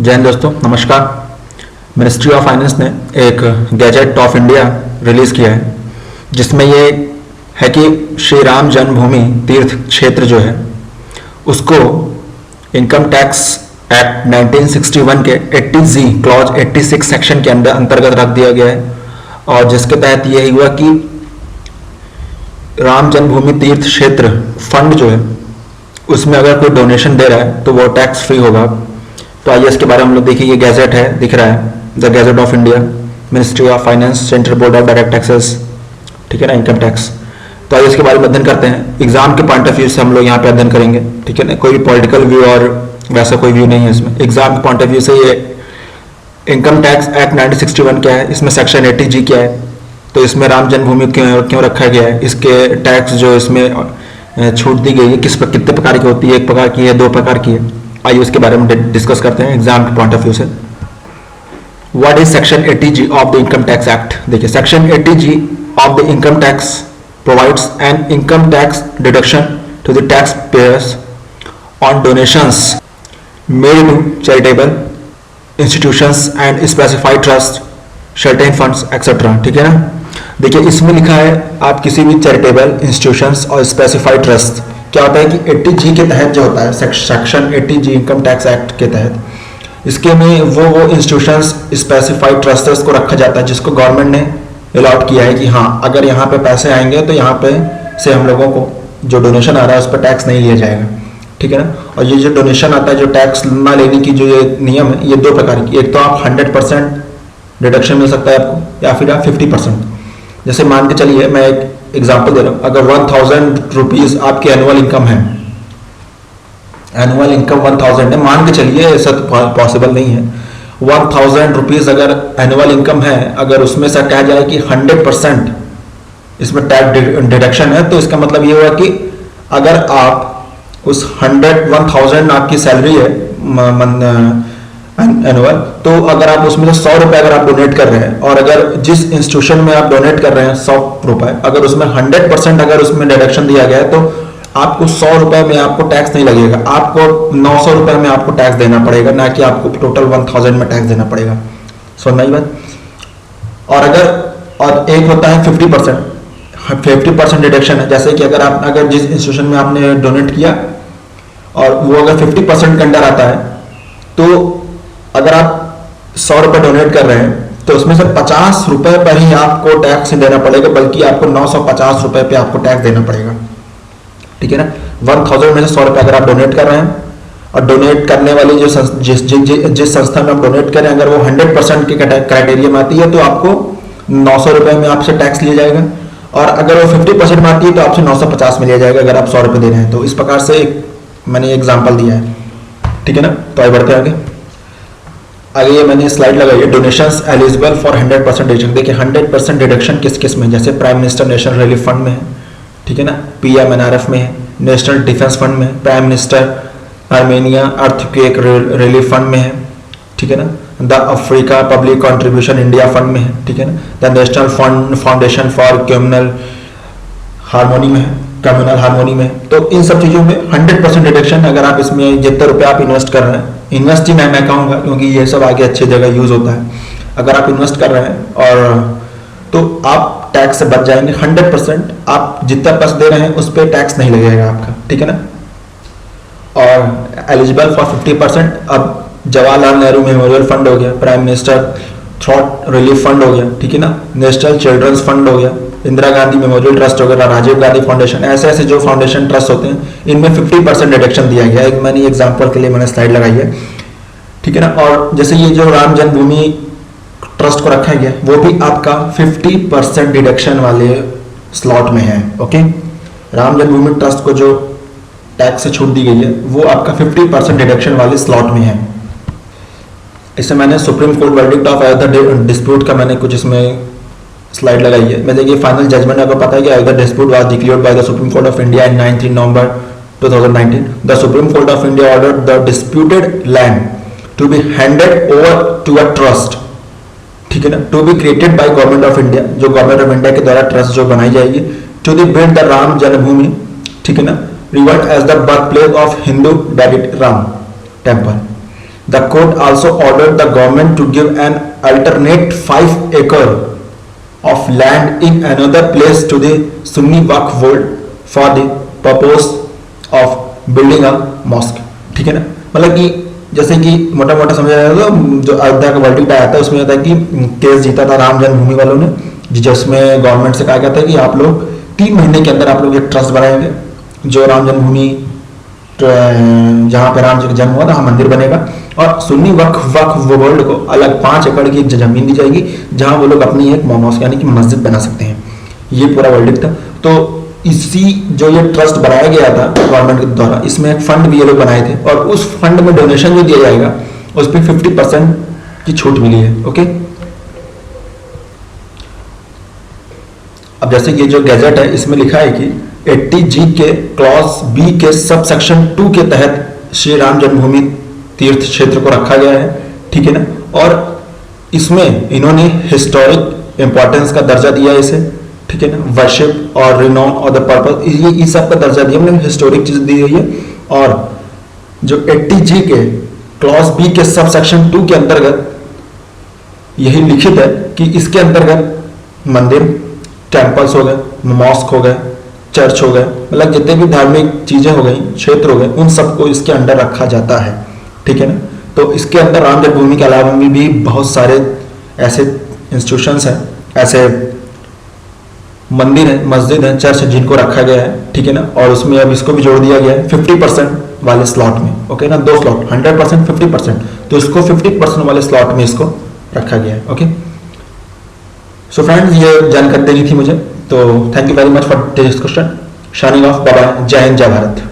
जय हिंद दोस्तों, नमस्कार। मिनिस्ट्री ऑफ फाइनेंस ने एक गैजेट ऑफ इंडिया रिलीज़ किया है जिसमें ये है कि श्री राम जन्मभूमि तीर्थ क्षेत्र जो है उसको इनकम टैक्स एक्ट 1961 के 80G क्लॉज 86 सेक्शन के अंतर्गत रख दिया गया है। और जिसके तहत ये हुआ कि राम जन्मभूमि तीर्थ क्षेत्र फंड जो है उसमें अगर कोई डोनेशन दे रहा है तो वो टैक्स फ्री होगा। तो आइए इसके बारे में हम लोग देखिए। ये गैजेट है, दिख रहा है, the gadget of India, ministry of finance, central board of direct taxes, ठीक है ना, इनकम टैक्स। तो आइए इसके बारे में अध्ययन करते हैं। एग्जाम के पॉइंट ऑफ व्यू से हम लोग यहाँ पे अध्ययन करेंगे, ठीक है ना। कोई पॉलिटिकल व्यू और वैसा कोई व्यू नहीं है इसमें। एग्जाम के पॉइंट ऑफ व्यू से ये इनकम टैक्स एक्ट 1961 क्या है, इसमें सेक्शन 80G क्या है, तो इसमें राम जन्मभूमि क्यों रखा गया है, इसके टैक्स जो इसमें छूट दी गई है कितने प्रकार की होती है, एक प्रकार की है, दो प्रकार की है। आइए उसके बारे में डिस्कस करते हैं एग्जाम के पॉइंट ऑफ व्यू से। What is section 80G of the income tax act. देखिए, section 80G of the income tax provides an income tax deduction to the tax payers on donations made to charitable institutions and specified trust, certain funds etcetera, ठीक है ना। देखिए, इसमें लिखा है आप किसी भी चैरिटेबल इंस्टीट्यूशंस और स्पेसिफाइड ट्रस्ट, क्या होता है कि 80G के तहत जो होता है, section 80G income tax act के तहत इसके में वो इंस्टीट्यूशंस स्पेसिफाइड ट्रस्टर्स को रखा जाता है जिसको गवर्नमेंट ने अलॉट किया है कि हाँ, अगर यहाँ पे पैसे आएंगे तो यहाँ पे से हम लोगों को जो डोनेशन आ रहा है उस पर टैक्स नहीं लिया जाएगा, ठीक है ना। और ये जो डोनेशन आता है, जो टैक्स ना लेने की जो ये नियम है, ये दो प्रकार की। एक तो आप 100% डिडक्शन मिल सकता है आपको, या फिर आप 50%। जैसे मान के चलिए, मैं एक एग्जाम्पल दे रहा हूँ, अगर 1000 रुपीज आपकी एनुअल इनकम है, एनुअल इनकम 1000 है, मान के चलिए, ऐसा तो पॉसिबल नहीं है। 1000 रुपीज अगर एनुअल इनकम है, अगर उसमें से कहा जाए कि 100% इसमें टैक्स डिडक्शन है, तो इसका मतलब ये हुआ कि अगर आप उस 1000 आपकी सैलरी है एनुअल, तो अगर आप उसमें से 100 रुपए अगर आप डोनेट कर रहे हैं, और अगर जिस इंस्टीट्यूशन में आप डोनेट कर रहे हैं 100 रुपए, अगर उसमें 100% अगर उसमें डिडक्शन दिया गया है, तो आपको 100 रुपए में आपको टैक्स नहीं लगेगा, आपको 900 रुपए में आपको टैक्स देना पड़ेगा, ना कि आपको टोटल 1000 में टैक्स देना पड़ेगा। समझ में आई बात। और एक होता है 50% डिडक्शन है। जैसे कि अगर जिस इंस्टीट्यूशन में आपने डोनेट किया और वो अगर 50% के अंडर आता है, तो अगर आप 100 रुपए डोनेट कर रहे हैं तो उसमें से 50 रुपए पर ही आपको टैक्स नहीं देना पड़ेगा, बल्कि आपको 950 रुपए पे आपको टैक्स देना पड़ेगा, ठीक है ना। 1000 में से 100 रुपए अगर आप डोनेट कर रहे हैं, और डोनेट करने वाली जिस संस्था में आप डोनेट करें, अगर वो 100% के क्राइटेरिया में आती है तो आपको 900 रुपए में आपसे टैक्स लिया जाएगा, और अगर वो 50% में आती है तो आपसे 950 में लिया जाएगा, अगर आप 100 रुपए दे रहे हैं। तो इस प्रकार से मैंने एग्जाम्पल दिया है, ठीक है ना। तो आगे बढ़ते हैं आगे ये मैंने स्लाइड लगाई है, डोनेशंस एलिजिबल फॉर 100% डिडक्शन। देखिए, 100% डिडक्शन किस किस में, जैसे prime minister national relief fund में है, ठीक है ना, PMNRF में है, नेशनल डिफेंस फंड में, prime minister Armenia earthquake relief fund में है, ठीक है ना, the Africa public contribution India fund में है, ठीक है ना, the national foundation for communal harmony में है, कम्युनल हार्मोनी में। तो इन सब चीज़ों में 100% डिडक्शन, अगर आप इसमें जितने रुपए आप इन्वेस्ट कर रहे हैं, इन्वेस्ट ही मैं कहूँगा क्योंकि ये सब आगे अच्छी जगह यूज होता है, अगर आप इन्वेस्ट कर रहे हैं और तो आप टैक्स से बच जाएंगे। 100% आप जितना पैसा दे रहे हैं उस पर टैक्स नहीं लगेगा आपका, ठीक है ना। और एलिजिबल फॉर 50%, अब जवाहरलाल नेहरू मेमोरियल फंड हो गया, prime minister throat relief fund हो गया, ठीक है ना, नेशनल चिल्ड्रंस फंड हो गया, इंदिरा गांधी मेमोरियल ट्रस्ट हो गया, राजीव गांधी फाउंडेशन, ऐसे जो फाउंडेशन ट्रस्ट होते हैं, इनमें 50% डिडक्शन दिया गया है। मैंने एग्जाम्पल के लिए मैंने स्लाइड लगाई है, ठीक है ना। और जैसे ये जो राम जन्मभूमि ट्रस्ट को रखा गया, वो भी आपका 50% डिडक्शन वाले स्लॉट में है, ओके। राम जन्मभूमि ट्रस्ट को जो टैक्स से छूट दी गई है वो आपका 50% डिडक्शन वाले स्लॉट में है। इसे मैंने supreme court verdict of Ayodhya dispute का मैंने कुछ इसमें स्लाइड लगाई है। मैं देखिए, फाइनल जजमेंट आपको पता है कि Ayodhya dispute was declared by the supreme court of India in 19 November 2019। The supreme court of India ordered the disputed land to be handed over to a trust, ठीक है ना, to be created by government of India, जो government of India के द्वारा trust जो बनाई जाएगी, to the build the Ram Janmabhoomi, ठीक है ना, revered as the birth place of Hindu daddy Ram temple. The court also ordered the government to give an alternate 5 acre of land in another place to the Sunni Waqf Board for the purpose of building a mosque। ठीक है ना, मतलब कि जैसे कि मोटा मोटा समझा जाए तो जो अयोध्या का वर्डिक्ट आया था उसमें था कि केस जीता था राम जन्मभूमि वालों ने, जिसमें गवर्नमेंट से कहा गया था कि आप लोग 3 महीने के अंदर आप लोग एक ट्रस्ट बनाएंगे जो राम जन्मभूमि जहाँ पे राम जी का जन्म हुआ था वहाँ मंदिर बनेगा, और सुन्नी वक्फ बोर्ड को अलग 5 एकड़ की जमीन दी जाएगी जहाँ वो लोग अपनी एक मॉस्क यानी कि मस्जिद बना सकते हैं। ये पूरा वर्डिक्ट था। तो इसी जो ये ट्रस्ट बनाया गया था गवर्नमेंट के द्वारा, इसमें एक फंड भी ये लोग बनाए थे और उस फंड में डोनेशन जो दिया जाएगा उस पर 50% की छूट मिली है। ओके, अब जैसे ये जो गैजेट है इसमें लिखा है कि 80G के क्लॉज बी के सब सेक्शन 2 के तहत श्री राम जन्मभूमि तीर्थ क्षेत्र को रखा गया है। ठीक है ना, और इसमें इन्होंने हिस्टोरिक इंपॉर्टेंस का दर्जा दिया है इसे। ठीक है ना, वर्शिप और रिनॉन और द पर्पस, ये इस सब का दर्जा दिया, मतलब हिस्टोरिक चीज दी गई है। और जो 80G के क्लॉज बी के सब सेक्शन 2 के अंतर्गत यही लिखित है कि इसके अंतर्गत मंदिर, टेम्पल्स हो गए, मॉस्क हो गए, चर्च हो गए, मतलब जितने भी धार्मिक चीजें हो गई, क्षेत्र हो गए, उन सबको इसके अंदर रखा जाता है। ठीक है ना, तो इसके अंदर राम जन्मभूमि के अलावा भी बहुत सारे ऐसे इंस्टीट्यूशंस हैं, ऐसे मंदिर है, मस्जिद है, चर्च है जिनको रखा गया है। ठीक है ना, और उसमें अब इसको भी जोड़ दिया गया है 50% वाले स्लॉट में। ओके ना, 2 स्लॉट, 100% 50%, तो इसको 50% वाले स्लॉट में इसको रखा गया है। ओके, सो फ्रेंड्स ये जानकारी देनी थी मुझे, तो thank you very much for this discussion. Signing off, bye bye, जय हिंद, जय भारत।